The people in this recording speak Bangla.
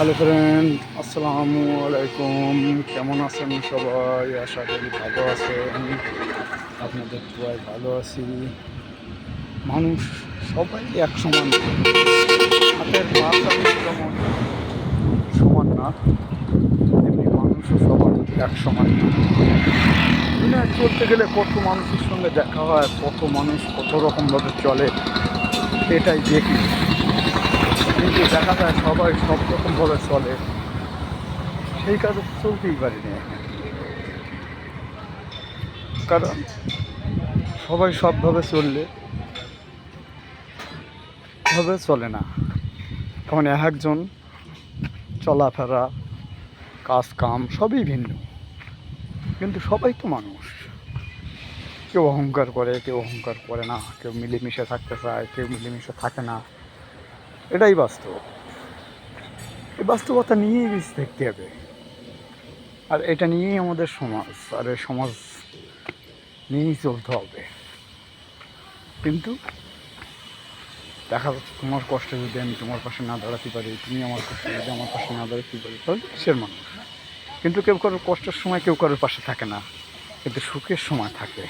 হ্যালো ফ্রেন্ড, আসসালামু আলাইকুম। কেমন আছেন সবাই? আশা করি ভালো আছেন। আপনাদের সবাই ভালো আছি। মানুষ সবাই এক সমান না। হাতের পাঁচটা যেমন সমান না, তেমনি মানুষও সবার এক সমান না। দুনিয়ায় চলতে গেলে কত মানুষের সঙ্গে দেখা হয়, কত মানুষ কত রকমভাবে চলে, এটাই দেখি। কিন্তু দেখা যায় সবাই সব রকমভাবে চলে, সেই কাজে চলতেই পারিনি। কারণ সবাই সবভাবে চললে ভাবে চলে না। কারণ একজন চলাফেরা, কাজ কাম সবই ভিন্ন, কিন্তু সবাই তো মানুষ। কেউ অহংকার করে, কেউ অহংকার করে না, কেউ মিলেমিশে থাকতে চায়, কেউ মিলেমিশে থাকে না। এটাই বাস্তব। এই বাস্তবতা নিয়েই বেঁচে থাকতে হবে। আর এটা নিয়েই আমাদের সমাজ, আর এই সমাজ নিয়েই চলতে হবে। কিন্তু দেখা যাচ্ছে তোমার কষ্টে যদি আমি তোমার পাশে না দাঁড়াতে পারি, তুমি আমার কষ্টে যদি আমার পাশে না দাঁড়াতে পারি, তাহলে কিসের মানুষ? কিন্তু কেউ কারোর কষ্টের সময় কেউ কারোর পাশে থাকে না, কিন্তু সুখের সময় থাকে।